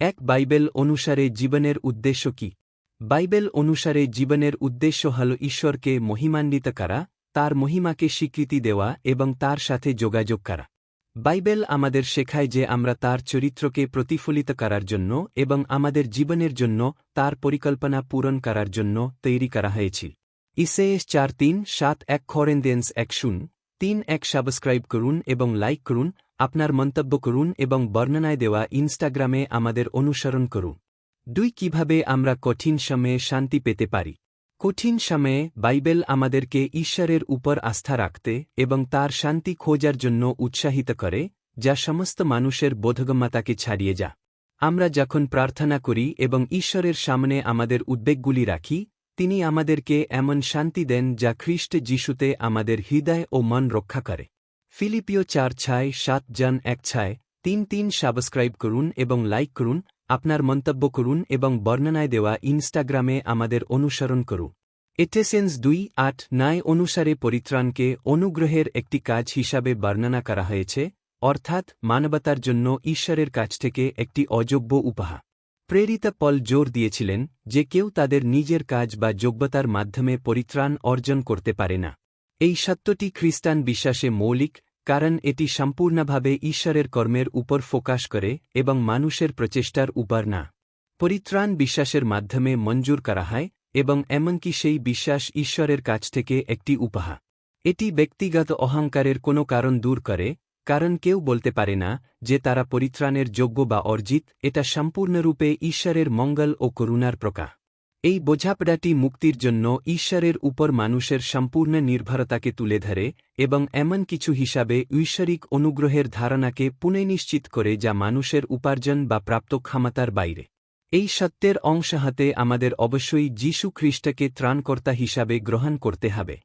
এক বাইবেল অনুসারে জীবনের উদ্দেশ্য কি? বাইবেল অনুসারে জীবনের উদ্দেশ্য হল ঈশ্বরকে মহিমান্বিত করা, তার মহিমাকে স্বীকৃতি দেওয়া এবং তার সাথে যোগাযোগ করা। বাইবেল আমাদের শেখায় যে আমরা তার চরিত্রকে প্রতিফলিত করার জন্য এবং আমাদের জীবনের জন্য তার পরিকল্পনা পূরণ করার জন্য তৈরি করা হয়েছিল। ইসেস 4:3-7 করিন্থিয়ান্স 1:3-1 সাবস্ক্রাইব করুন এবং লাইক করুন, আপনার মন্তব্য করুন এবং বর্ণনায় দেওয়া ইনস্টাগ্রামে আমাদের অনুসরণ করুন। 2. কিভাবে আমরা কঠিন সময়ে শান্তি পেতে পারি? কঠিন সময়ে বাইবেল আমাদেরকে ঈশ্বরের উপর আস্থা রাখতে এবং তার শান্তি খোঁজার জন্য উৎসাহিত করে, যা সমস্ত মানুষের বোধগম্যতাকে ছাড়িয়ে যা। আমরা যখন প্রার্থনা করি এবং ঈশ্বরের সামনে আমাদের উদ্বেগগুলি রাখি, তিনি আমাদেরকে এমন শান্তি দেন যা খ্রিস্ট যিশুতে আমাদের হৃদয় ও মন রক্ষা করে। ফিলিপিও 4:6-7 জন 1:3-3 সাবস্ক্রাইব করুন এবং লাইক করুন, আপনার মন্তব্য করুন এবং বর্ণনায় দেওয়া ইনস্টাগ্রামে আমাদের অনুসরণ করুন। এফেসিয়ান্স 2:8-9 অনুসারে পরিত্রাণকে অনুগ্রহের একটি কাজ হিসাবে বর্ণনা করা হয়েছে, অর্থাৎ মানবতার জন্য ঈশ্বরের কাছ থেকে একটি অযোগ্য উপহার। প্রেরিত পল জোর দিয়েছিলেন যে কেউ তাদের নিজের কাজ বা যোগ্যতার মাধ্যমে পরিত্রাণ অর্জন করতে পারে না। এই সত্যটি খ্রিস্টান বিশ্বাসে মৌলিক, কারণ এটি সম্পূর্ণভাবে ঈশ্বরের কর্মের উপর ফোকাস করে এবং মানুষের প্রচেষ্টার উপর না। পরিত্রাণ বিশ্বাসের মাধ্যমে মঞ্জুর করা হয় এবং এমনকি সেই বিশ্বাস ঈশ্বরের কাছ থেকে একটি উপহার। এটি ব্যক্তিগত অহংকারের কোনো কারণ দূর করে, কারণ কেউ বলতে পারে না যে তারা পরিত্রাণের যোগ্য বা অর্জিত, এটা সম্পূর্ণরূপে ঈশ্বরের মঙ্গল ও করুণার প্রকাশ। এই বোঝাপড়াটি মুক্তির জন্য ঈশ্বরের উপর মানুষের সম্পূর্ণ নির্ভরতাকে তুলে ধরে এবং এমন কিছু হিসাবে ঐশ্বরিক অনুগ্রহের ধারণাকে পুনঃনিশ্চিত করে যা মানুষের উপার্জন বা প্রাপ্ত ক্ষমতার বাইরে। এই সত্যের অংশ হতে আমাদের অবশ্যই যীশু খ্রিস্টকে ত্রাণকর্তা হিসাবে গ্রহণ করতে হবে।